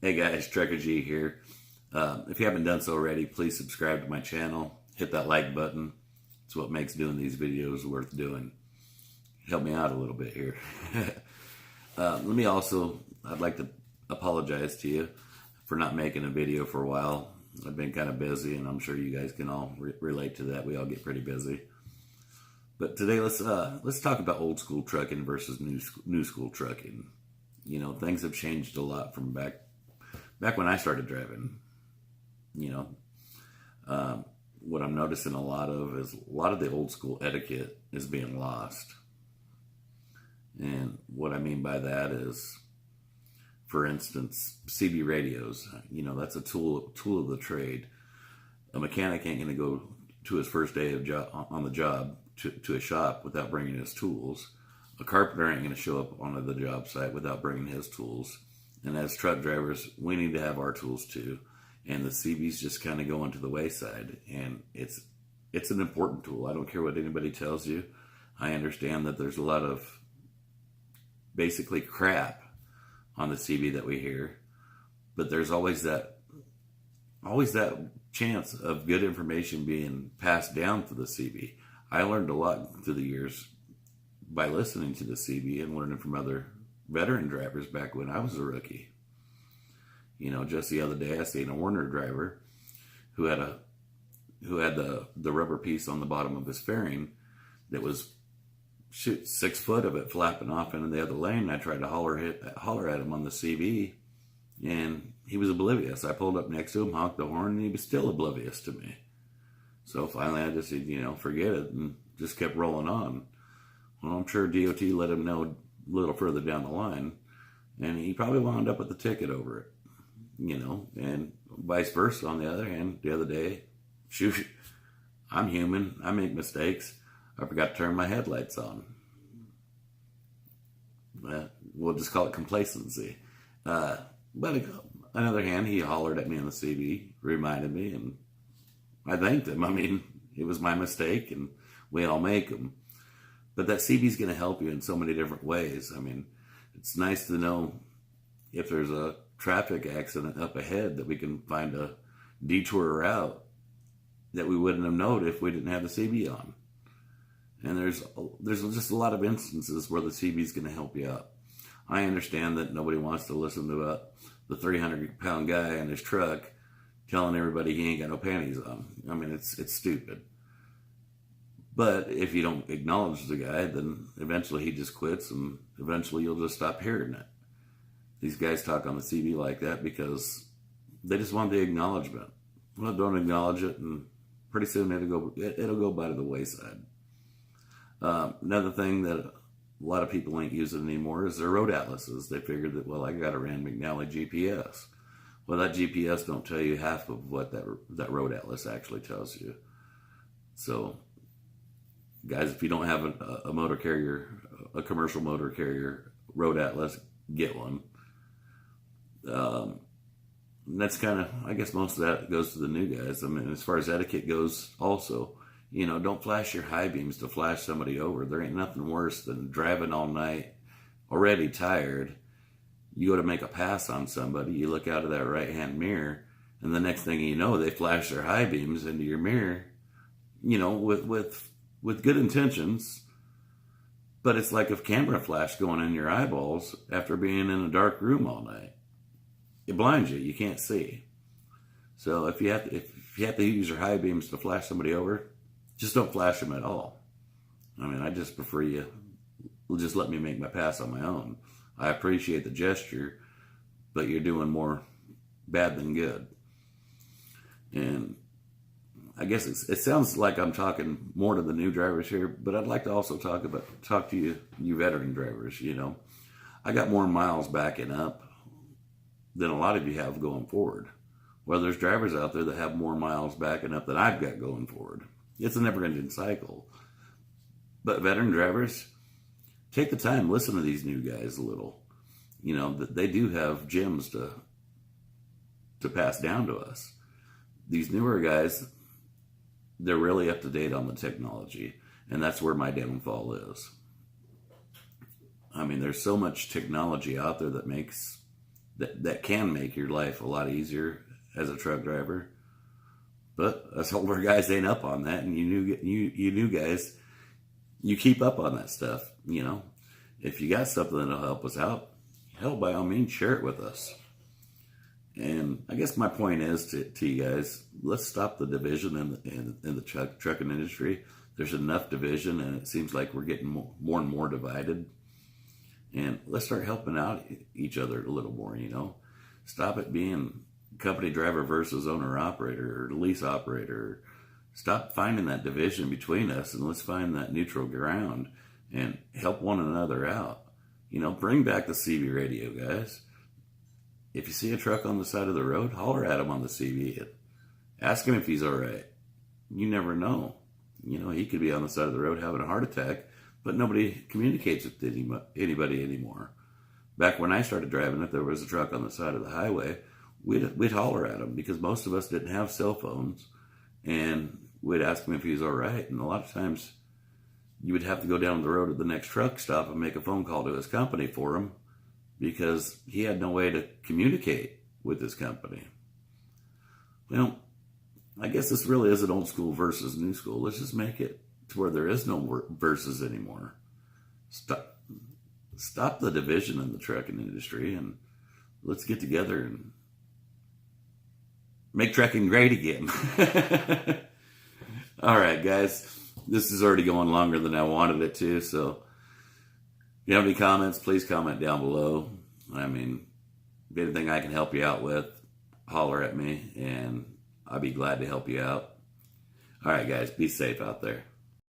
Hey guys, Trucker G here. If you haven't done so already, please subscribe to my channel. Hit that like button. It's what makes doing these videos worth doing. Help me out a little bit here. I'd like to apologize to you for not making a video for a while. I've been kind of busy, and I'm sure you guys can all relate to that. We all get pretty busy. But today, let's talk about old school trucking versus new school trucking. You know, things have changed a lot from back when I started driving. You know, what I'm noticing a lot of the old school etiquette is being lost. And what I mean by that is, for instance, CB radios. You know, that's a tool of the trade. A mechanic ain't going to go to his first day on the job to a shop without bringing his tools. A carpenter ain't going to show up onto the job site without bringing his tools. And as truck drivers, we need to have our tools too. And the CB's just kind of going to the wayside. And it's an important tool. I don't care what anybody tells you. I understand that there's a lot of basically crap on the CB that we hear, but there's always that chance of good information being passed down to the CB. I learned a lot through the years by listening to the CB and learning from other veteran drivers back when I was a rookie. You know, just the other day I seen a Warner driver who had the rubber piece on the bottom of his fairing that was 6 foot of it flapping off into the other lane. I tried to holler at him on the CB, and he was oblivious. I pulled up next to him, honked the horn, and he was still oblivious to me. So finally I just said, you know, forget it, and just kept rolling on. Well, I'm sure DOT let him know a little further down the line, and he probably wound up with the ticket over it, you know, and vice versa. On the other hand, the other day, shoot, I'm human. I make mistakes. I forgot to turn my headlights on. We'll just call it complacency. But on the other hand, he hollered at me on the CB, reminded me, and I thanked him. I mean, it was my mistake, and we all make them. But that CB is going to help you in so many different ways. I mean, it's nice to know if there's a traffic accident up ahead that we can find a detour route that we wouldn't have known if we didn't have the CB on. And there's just a lot of instances where the CB is going to help you out. I understand that nobody wants to listen to the 300-pound guy in his truck telling everybody he ain't got no panties on. I mean, it's stupid. But if you don't acknowledge the guy, then eventually he just quits, and eventually you'll just stop hearing it. These guys talk on the CB like that because they just want the acknowledgement. Well, don't acknowledge it, and pretty soon it'll go by to the wayside. Another thing that a lot of people ain't using anymore is their road atlases. They figured that, well, I got a Rand McNally GPS. Well, that GPS don't tell you half of what that road atlas actually tells you. So, guys, if you don't have a motor carrier, a commercial motor carrier road atlas, get one. And that's kind of, I guess most of that goes to the new guys. I mean, as far as etiquette goes also, you know, don't flash your high beams to flash somebody over. There ain't nothing worse than driving all night, already tired. You go to make a pass on somebody, you look out of that right-hand mirror, and the next thing you know, they flash their high beams into your mirror, you know, with good intentions. But it's like a camera flash going in your eyeballs after being in a dark room all night. It blinds you. You can't see. So if you have to use your high beams to flash somebody over, just don't flash them at all. I mean, I just prefer you just let me make my pass on my own. I appreciate the gesture, but you're doing more bad than good. And I guess it sounds like I'm talking more to the new drivers here, but I'd like to also talk to you veteran drivers. You know, I got more miles backing up than a lot of you have going forward. Well, there's drivers out there that have more miles backing up than I've got going forward. It's a never-ending cycle. But veteran drivers, take the time, listen to these new guys a little. You know, they do have gems to pass down to us. These newer guys, they're really up to date on the technology, and that's where my downfall is. I mean, there's so much technology out there that makes that can make your life a lot easier as a truck driver. But us older guys ain't up on that, and you new guys, you keep up on that stuff. You know, if you got something that'll help us out, hell, by all means, share it with us. And I guess my point is to you guys, let's stop the division in the trucking industry. There's enough division, and it seems like we're getting more and more divided. And let's start helping out each other a little more, you know. Stop it being company driver versus owner-operator or lease operator. Stop finding that division between us, and let's find that neutral ground and help one another out. You know, bring back the CB radio, guys. If you see a truck on the side of the road, holler at him on the CB. Ask him if he's all right. You never know. You know, he could be on the side of the road having a heart attack, but nobody communicates with anybody anymore. Back when I started driving, if there was a truck on the side of the highway, we'd holler at him because most of us didn't have cell phones, and we'd ask him if he was all right. And a lot of times, you would have to go down the road to the next truck stop and make a phone call to his company for him because he had no way to communicate with his company. Well, I guess this really is an old school versus new school. Let's just make it to where there is no versus anymore. Stop the division in the trucking industry, and let's get together and make trucking great again. All right, guys. This is already going longer than I wanted it to, so if you have any comments, please comment down below. I mean, if anything I can help you out with, holler at me, and I'll be glad to help you out. All right, guys, be safe out there.